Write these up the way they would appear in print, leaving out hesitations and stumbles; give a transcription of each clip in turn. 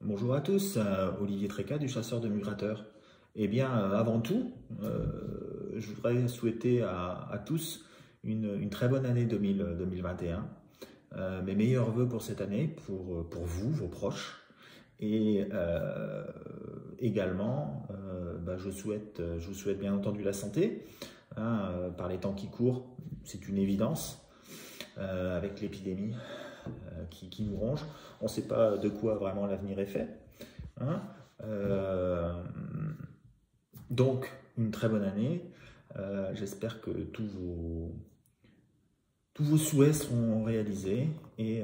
Bonjour à tous, Olivier Tréca du Chasseur de Migrateurs. Eh bien, avant tout, je voudrais souhaiter à tous une très bonne année 2021. Mes meilleurs vœux pour cette année, pour vous, vos proches. Et également, je vous souhaite bien entendu la santé. Par les temps qui courent, c'est une évidence. Avec l'épidémie qui nous ronge. On ne sait pas de quoi vraiment l'avenir est fait. Donc, une très bonne année. J'espère que tous vos souhaits seront réalisés. Et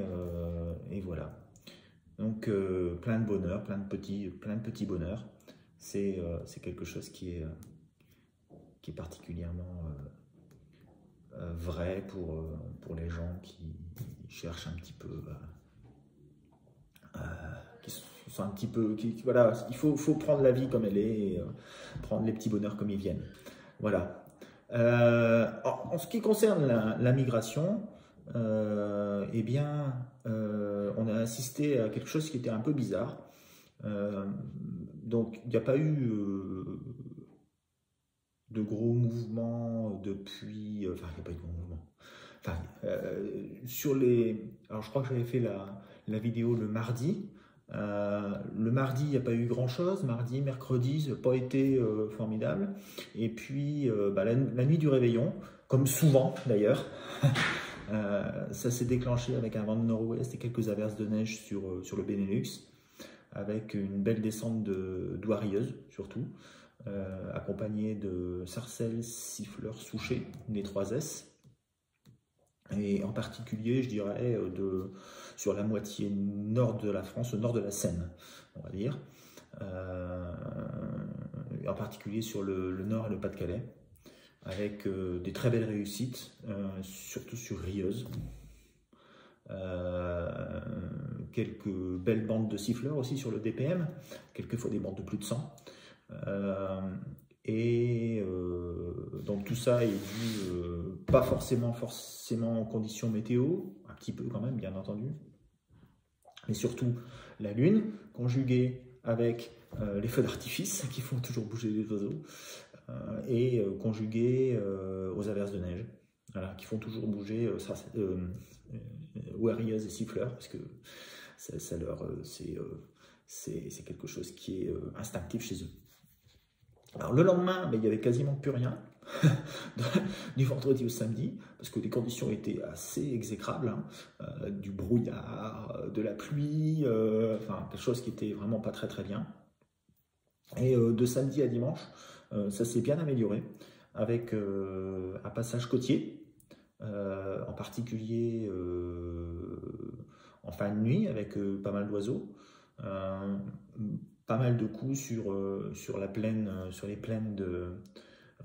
voilà. Donc, plein de bonheur, plein de petits bonheurs. C'est quelque chose qui est particulièrement vrai pour les gens qui cherchent un petit peu, qui sont un petit peu, voilà, il faut prendre la vie comme elle est et prendre les petits bonheurs comme ils viennent. Voilà. En ce qui concerne la migration, eh bien, on a assisté à quelque chose qui était un peu bizarre. Donc, il n'y a pas eu de gros mouvements depuis... Enfin, il n'y a pas eu de gros mouvements. Enfin, alors, je crois que j'avais fait la vidéo le mardi. Le mardi, il n'y a pas eu grand-chose. Mardi, mercredi, ça n'a pas été formidable. Et puis, la nuit du réveillon, comme souvent d'ailleurs, ça s'est déclenché avec un vent de nord-ouest et quelques averses de neige sur le Benelux, avec une belle descente de douarieuse surtout. Accompagné de sarcelles, siffleurs, souchets, les 3 S. Et en particulier, je dirais, sur la moitié nord de la France, au nord de la Seine, on va dire. En particulier sur le nord et le Pas-de-Calais, avec des très belles réussites, surtout sur Rieuse. Quelques belles bandes de siffleurs aussi sur le DPM, quelquefois des bandes de plus de 100. Donc tout ça est dû pas forcément en conditions météo, un petit peu quand même bien entendu, mais surtout la lune conjuguée avec les feux d'artifice qui font toujours bouger les oiseaux et conjuguée aux averses de neige, voilà, qui font toujours bouger ouarieuse et siffleurs, parce que c'est quelque chose qui est instinctif chez eux. Alors le lendemain, il n'y avait quasiment plus rien, du vendredi au samedi, parce que les conditions étaient assez exécrables, du brouillard, de la pluie, enfin quelque chose qui était vraiment pas très très bien. Et de samedi à dimanche, ça s'est bien amélioré, avec un passage côtier, en particulier en fin de nuit, avec pas mal d'oiseaux. Pas mal de coups sur les plaines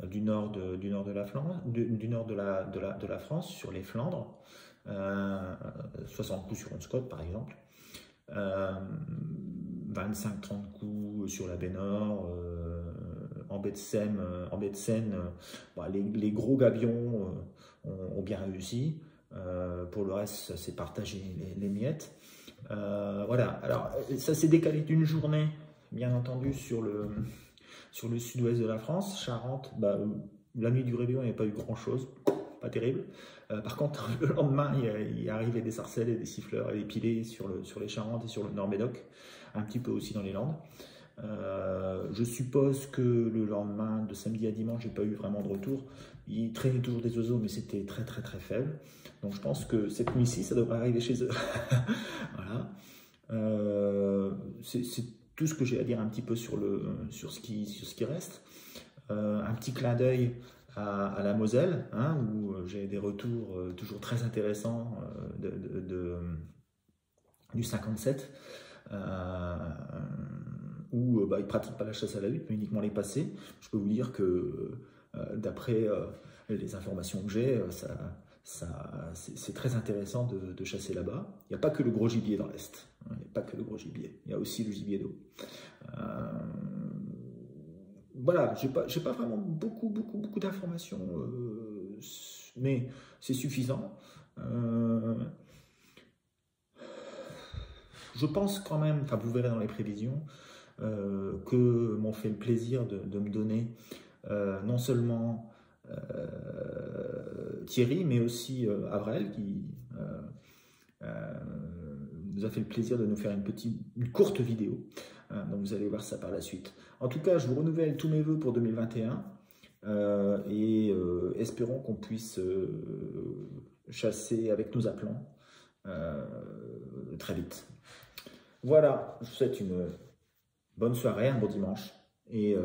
du nord de la France, sur les Flandres, 60 coups sur Onscott par exemple, 25-30 coups sur la baie Nord, en baie de Seine, les gros gabions ont bien réussi. Pour le reste, ça s'est partagé les miettes. Voilà, alors ça s'est décalé d'une journée, bien entendu, sur le sud-ouest de la France, Charente. La nuit du réveillon, il n'y a pas eu grand-chose, pas terrible. Par contre, le lendemain, il y arrivait des sarcelles et des siffleurs et des pilets sur les Charentes et sur le Nord-Médoc, un petit peu aussi dans les Landes. Je suppose que le lendemain, de samedi à dimanche, j'ai pas eu vraiment de retour. Il traînait toujours des oiseaux, mais c'était très très très faible. Donc je pense que cette nuit-ci, ça devrait arriver chez eux. Voilà. C'est tout ce que j'ai à dire un petit peu sur ce qui reste. Un petit clin d'œil à la Moselle, où j'ai des retours toujours très intéressants du 57. Où ils ne pratiquent pas la chasse à la hutte, mais uniquement les passés. Je peux vous dire que d'après les informations que j'ai, c'est très intéressant de chasser là-bas. Il n'y a pas que le gros gibier dans l'Est. Il n'y a pas que le gros gibier. Il y a aussi le gibier d'eau. Voilà, j'ai pas vraiment beaucoup d'informations, mais c'est suffisant. je pense quand même, enfin vous verrez dans les prévisions, que m'ont fait le plaisir de me donner non seulement Thierry, mais aussi Avrel, qui nous a fait le plaisir de nous faire une courte vidéo. Donc vous allez voir ça par la suite. En tout cas, je vous renouvelle tous mes vœux pour 2021 et espérons qu'on puisse chasser avec nos appelants très vite. Voilà, je vous souhaite une bonne soirée, un bon dimanche et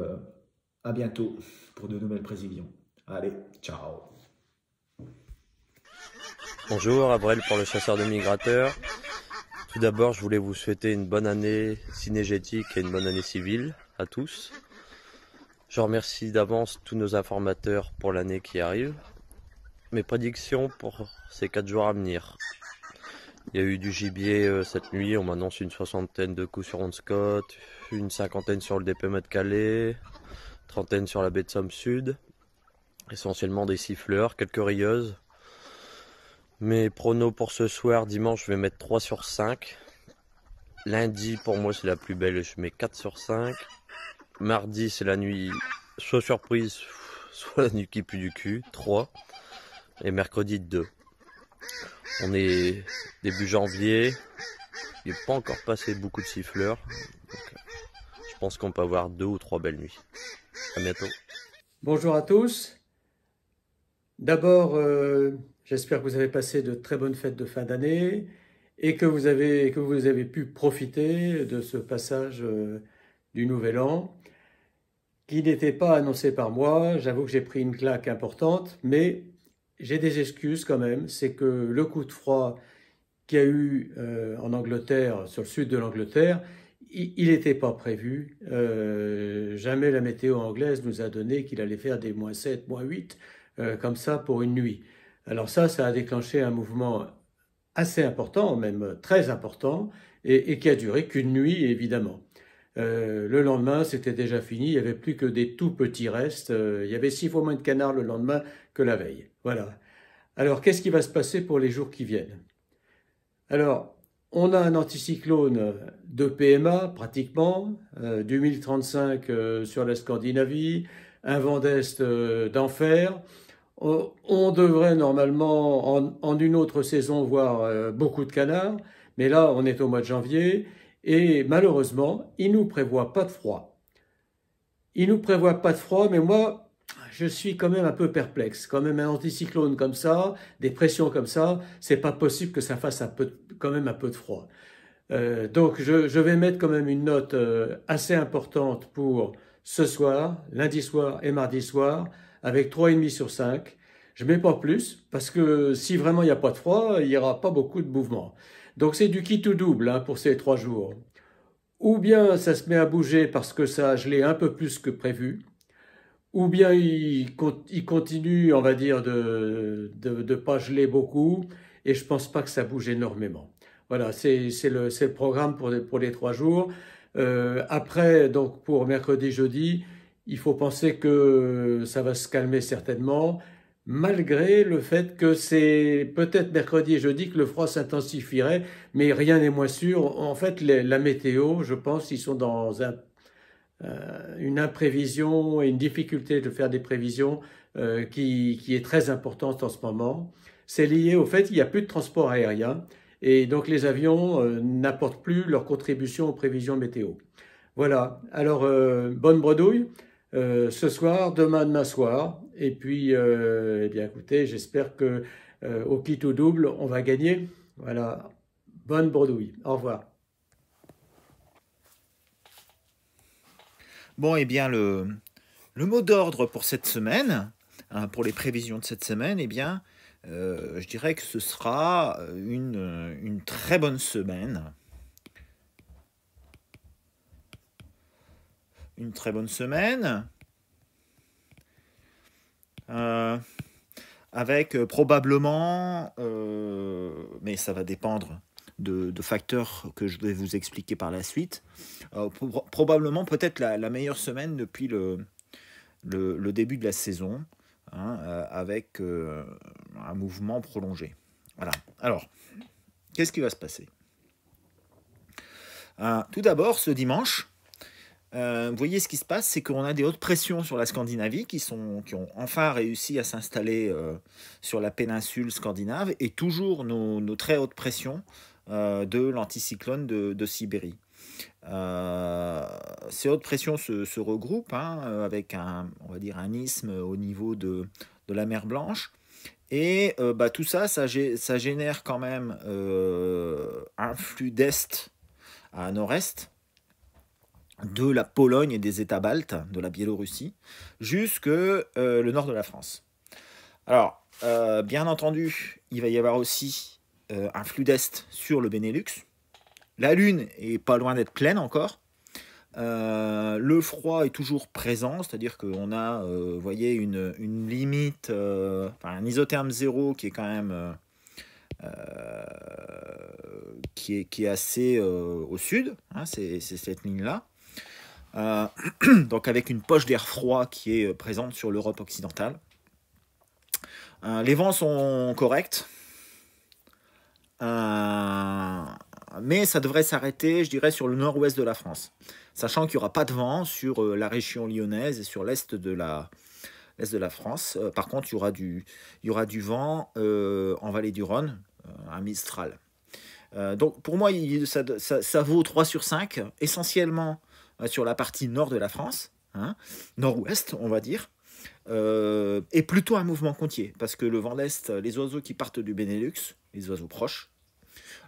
à bientôt pour de nouvelles prévisions. Allez, ciao. Bonjour, Avrel pour le chasseur de migrateurs. Tout d'abord, je voulais vous souhaiter une bonne année cynégétique et une bonne année civile à tous. Je remercie d'avance tous nos informateurs pour l'année qui arrive. Mes prédictions pour ces 4 jours à venir. Il y a eu du gibier cette nuit, on m'annonce une 60aine de coups sur Ron Scott, une 50aine sur le DP de Calais, 30aine sur la baie de Somme Sud, essentiellement des siffleurs, quelques rieuses. Mes pronos pour ce soir, dimanche, je vais mettre 3 sur 5. Lundi, pour moi, c'est la plus belle, je mets 4 sur 5. Mardi, c'est la nuit, soit surprise, soit la nuit qui pue du cul, 3. Et mercredi, 2. On est début janvier, il n'est pas encore passé beaucoup de siffleurs. Donc, je pense qu'on peut avoir 2 ou 3 belles nuits. À bientôt. Bonjour à tous. D'abord, j'espère que vous avez passé de très bonnes fêtes de fin d'année et que vous avez pu profiter de ce passage du Nouvel An qui n'était pas annoncé par moi. J'avoue que j'ai pris une claque importante, mais j'ai des excuses quand même. C'est que le coup de froid qu'il y a eu en Angleterre, sur le sud de l'Angleterre, il n'était pas prévu. Jamais la météo anglaise nous a donné qu'il allait faire des -7, -8, comme ça pour une nuit. Alors ça a déclenché un mouvement assez important, même très important, et qui a duré qu'une nuit, évidemment. Le lendemain, c'était déjà fini, il n'y avait plus que des tout petits restes. Il y avait 6 fois moins de canards le lendemain que la veille. Voilà. Alors, qu'est-ce qui va se passer pour les jours qui viennent? Alors, on a un anticyclone de PMA, pratiquement, du 1035 sur la Scandinavie, un vent d'Est d'enfer. On devrait normalement, en une autre saison, voir beaucoup de canards, mais là, on est au mois de janvier, et malheureusement, il ne nous prévoit pas de froid. Il ne nous prévoit pas de froid, mais moi, je suis quand même un peu perplexe. Quand même un anticyclone comme ça, des pressions comme ça, c'est pas possible que ça fasse quand même un peu de froid. Donc je vais mettre quand même une note assez importante pour ce soir, lundi soir et mardi soir, avec 3,5 sur 5. Je mets pas plus, parce que si vraiment il n'y a pas de froid, il n'y aura pas beaucoup de mouvement. Donc c'est du qui tout double hein, pour ces 3 jours. Ou bien ça se met à bouger parce que ça a gelé un peu plus que prévu, ou bien il continue, on va dire, de pas geler beaucoup, et je pense pas que ça bouge énormément. Voilà, c'est le programme pour les 3 jours. Après, donc pour mercredi, jeudi, il faut penser que ça va se calmer certainement, malgré le fait que c'est peut-être mercredi et jeudi que le froid s'intensifierait, mais rien n'est moins sûr. En fait, la météo, je pense, ils sont dans une imprévision et une difficulté de faire des prévisions qui est très importante en ce moment. C'est lié au fait qu'il n'y a plus de transport aérien et donc les avions n'apportent plus leur contribution aux prévisions météo. Voilà, alors bonne bredouille ce soir, demain soir, et puis eh bien écoutez, j'espère que au kit ou double, on va gagner. Voilà, bonne bredouille, au revoir. Bon, eh bien, le mot d'ordre pour cette semaine, hein, pour les prévisions de cette semaine, eh bien, je dirais que ce sera une très bonne semaine. Une très bonne semaine. Avec probablement, mais ça va dépendre de facteurs que je vais vous expliquer par la suite, probablement peut-être la meilleure semaine depuis le début de la saison, hein, avec un mouvement prolongé. Voilà. Alors, qu'est-ce qui va se passer? Tout d'abord, ce dimanche, vous voyez ce qui se passe, c'est qu'on a des hautes pressions sur la Scandinavie qui ont enfin réussi à s'installer sur la péninsule scandinave et toujours nos très hautes pressions de l'anticyclone de Sibérie. Ces hautes pressions se regroupent avec on va dire un isthme au niveau de la mer Blanche. Et tout ça, ça génère quand même un flux d'est à nord-est de la Pologne et des États baltes, de la Biélorussie, jusque le nord de la France. Alors, bien entendu, il va y avoir aussi un flux d'est sur le Benelux. La Lune est pas loin d'être pleine encore. Le froid est toujours présent, c'est-à-dire qu'on a, vous voyez, une limite, un isotherme zéro qui est quand même qui est assez au sud, c'est cette ligne-là. Donc avec une poche d'air froid qui est présente sur l'Europe occidentale. Les vents sont corrects, mais ça devrait s'arrêter, je dirais, sur le nord-ouest de la France, sachant qu'il n'y aura pas de vent sur la région lyonnaise et sur l'est de la France. Par contre, il y aura du vent en vallée du Rhône, un Mistral. Donc pour moi, ça vaut 3 sur 5, essentiellement sur la partie nord de la France, nord-ouest, on va dire, et plutôt un mouvement côtier, parce que le vent d'est, les oiseaux qui partent du Benelux, les oiseaux proches,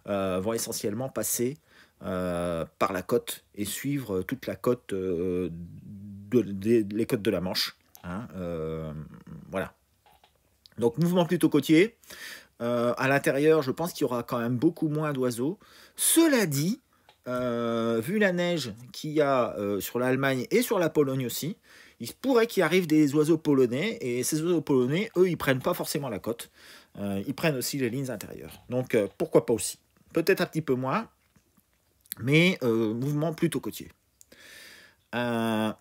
vont essentiellement passer par la côte et suivre toute la côte, les côtes de la Manche. Voilà. Donc mouvement plutôt côtier. À l'intérieur, je pense qu'il y aura quand même beaucoup moins d'oiseaux. Cela dit, vu la neige qu'il y a sur l'Allemagne et sur la Pologne aussi, il se pourrait qu'il arrive des oiseaux polonais, et ces oiseaux polonais, eux, ils prennent pas forcément la côte, ils prennent aussi les lignes intérieures. Donc pourquoi pas aussi. Peut-être un petit peu moins, mais mouvement plutôt côtier. De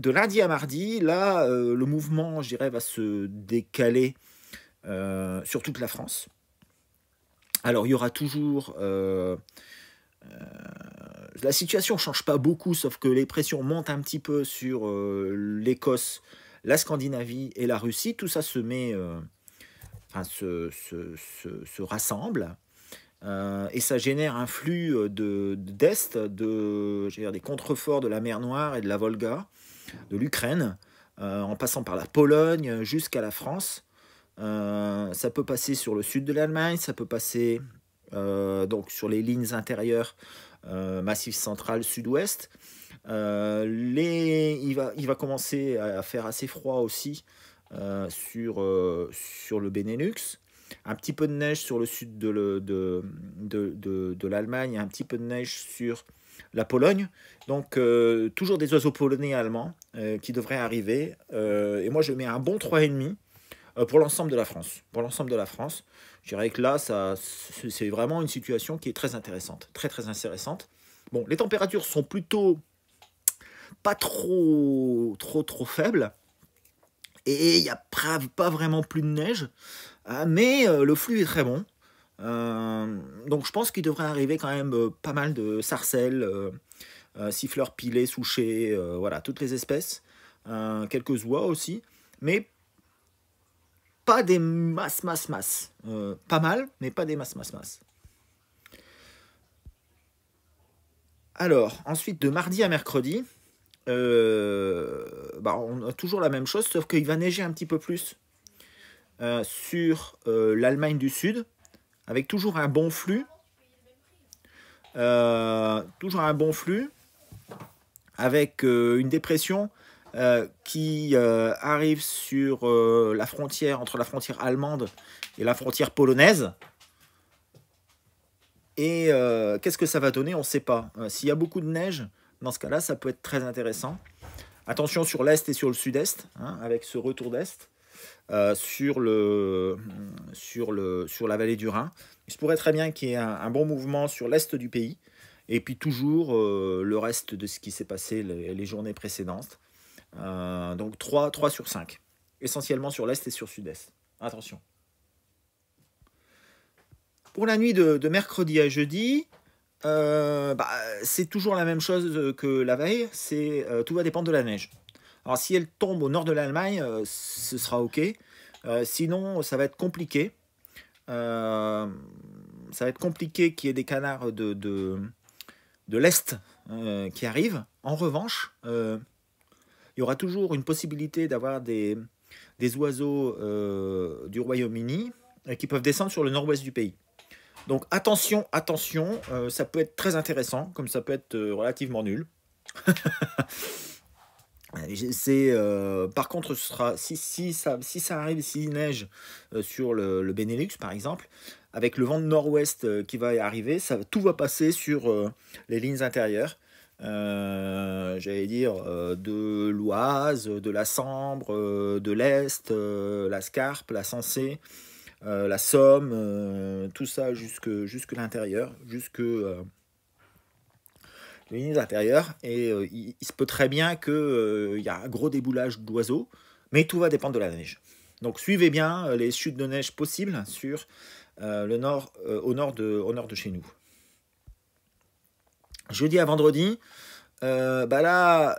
lundi à mardi, là, le mouvement, je dirais, va se décaler sur toute la France. Alors, il y aura toujours... la situation ne change pas beaucoup, sauf que les pressions montent un petit peu sur l'Écosse, la Scandinavie et la Russie. Tout ça se met... se rassemble. Et ça génère un flux d'est, des contreforts de la mer Noire et de la Volga, de l'Ukraine, en passant par la Pologne jusqu'à la France. Ça peut passer sur le sud de l'Allemagne, ça peut passer donc sur les lignes intérieures, Massif central, sud-ouest. Il va commencer à faire assez froid aussi sur le Benelux. Un petit peu de neige sur le sud de l'Allemagne, un petit peu de neige sur la Pologne. Donc toujours des oiseaux polonais et allemands qui devraient arriver. Et moi je mets un bon 3,5 pour l'ensemble de la France. Pour l'ensemble de la France, je dirais que là, c'est vraiment une situation qui est très intéressante. Très très intéressante. Bon, les températures sont plutôt pas trop faibles. Et il n'y a pas vraiment plus de neige. Mais le flux est très bon. Donc je pense qu'il devrait arriver quand même pas mal de sarcelles, siffleurs pilés, souchés, voilà, toutes les espèces. Quelques oies aussi. Mais pas des masses. Pas mal, mais pas des masses. Alors, ensuite, de mardi à mercredi, on a toujours la même chose, sauf qu'il va neiger un petit peu plus sur l'Allemagne du Sud, avec toujours un bon flux. Avec une dépression qui arrive sur la frontière, entre la frontière allemande et la frontière polonaise. Et qu'est-ce que ça va donner? On ne sait pas. S'il y a beaucoup de neige, dans ce cas-là, ça peut être très intéressant. Attention sur l'est et sur le sud-est, avec ce retour d'est sur la vallée du Rhin. Il se pourrait très bien qu'il y ait un bon mouvement sur l'est du pays, et puis toujours le reste de ce qui s'est passé les journées précédentes. Donc 3 sur 5, essentiellement sur l'est et sur le sud-est. Attention. Pour la nuit de mercredi à jeudi, c'est toujours la même chose que la veille, tout va dépendre de la neige. Alors si elle tombe au nord de l'Allemagne, ce sera ok. Sinon, ça va être compliqué. Ça va être compliqué qu'il y ait des canards de l'Est qui arrivent. En revanche, il y aura toujours une possibilité d'avoir des oiseaux du Royaume-Uni qui peuvent descendre sur le nord-ouest du pays. Donc attention, attention, ça peut être très intéressant, comme ça peut être relativement nul. Par contre, ce sera, si ça arrive, s'il neige sur le Benelux, par exemple, avec le vent de nord-ouest qui va y arriver, tout va passer sur les lignes intérieures. J'allais dire de l'Oise, de la Sambre, de l'Est, la Scarpe, la Sensée, la Somme, tout ça jusque l'intérieur, jusque les lignes intérieures. Et il se peut très bien qu'il y a un gros déboulage d'oiseaux, mais tout va dépendre de la neige. Donc suivez bien les chutes de neige possibles sur au nord de chez nous. Jeudi à vendredi, la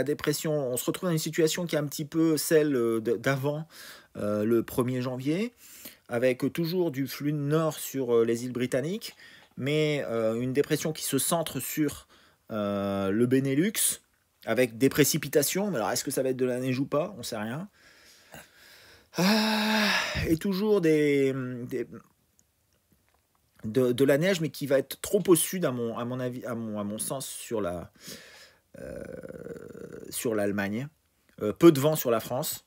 dépression, on se retrouve dans une situation qui est un petit peu celle d'avant le 1er janvier, avec toujours du flux nord sur les îles britanniques, mais une dépression qui se centre sur le Benelux, avec des précipitations. Mais alors, est-ce que ça va être de la neige ou pas? On ne sait rien. Et toujours de la neige, mais qui va être trop au sud, à mon sens, sur l'Allemagne. Peu de vent sur la France.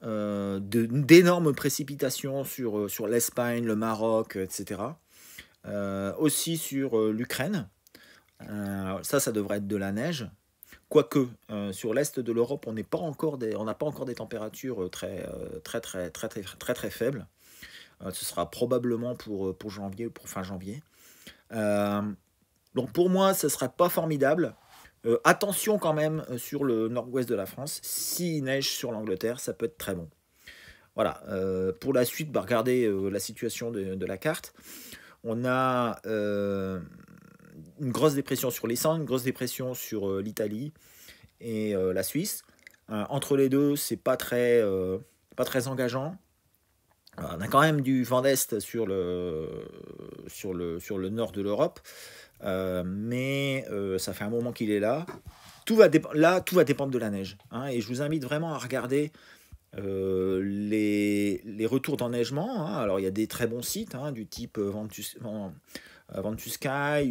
D'énormes précipitations sur l'Espagne, le Maroc, etc. Aussi sur l'Ukraine. Ça devrait être de la neige. Quoique, sur l'est de l'Europe, on n'a pas encore des températures très faibles. Ce sera probablement pour janvier ou pour fin janvier. Donc pour moi, ce ne sera pas formidable. Attention quand même sur le nord-ouest de la France. S'il neige sur l'Angleterre, ça peut être très bon. Voilà. Pour la suite, regardez la situation de la carte. On a une grosse dépression sur l'Islande, une grosse dépression sur l'Italie et la Suisse. Entre les deux, c'est pas très engageant. On a quand même du vent d'est sur le nord de l'Europe, mais ça fait un moment qu'il est là. Tout va dépendre de la neige. Et je vous invite vraiment à regarder les retours d'enneigement. Alors il y a des très bons sites du type Ventusky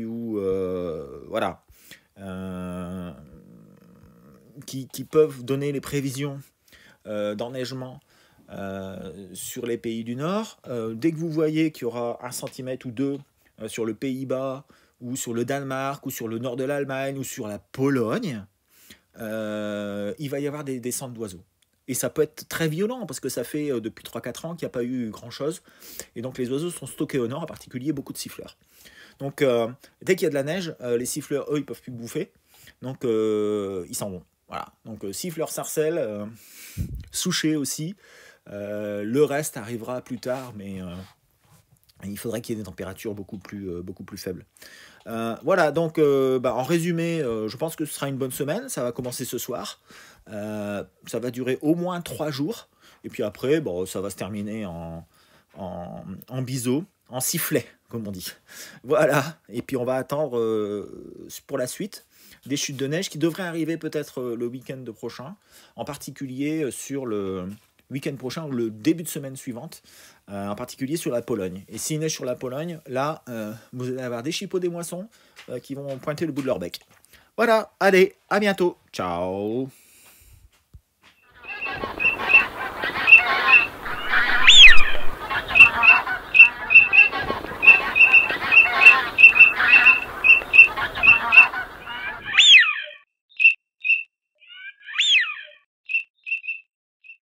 ou voilà, qui peuvent donner les prévisions d'enneigement sur les pays du Nord. Dès que vous voyez qu'il y aura 1 centimètre ou 2 sur le Pays-Bas ou sur le Danemark ou sur le nord de l'Allemagne ou sur la Pologne, il va y avoir des descentes d'oiseaux. Et ça peut être très violent parce que ça fait depuis 3-4 ans qu'il n'y a pas eu grand-chose. Et donc les oiseaux sont stockés au nord, en particulier beaucoup de siffleurs. Donc dès qu'il y a de la neige, les siffleurs, eux, ils ne peuvent plus bouffer. Donc ils s'en vont. Voilà. Donc siffleurs, sarcelles, souchets aussi. Le reste arrivera plus tard, mais il faudrait qu'il y ait des températures beaucoup plus faibles. Voilà, donc en résumé, je pense que ce sera une bonne semaine. Ça va commencer ce soir. Ça va durer au moins 3 jours. Et puis après, ça va se terminer en biseau, en sifflet, comme on dit. Voilà, et puis on va attendre pour la suite des chutes de neige qui devraient arriver peut-être le week-end prochain, en particulier sur le week-end prochain ou le début de semaine suivante, en particulier sur la Pologne. Et s'il neige sur la Pologne, là, vous allez avoir des chipots, des moissons qui vont pointer le bout de leur bec. Voilà, allez, à bientôt. Ciao.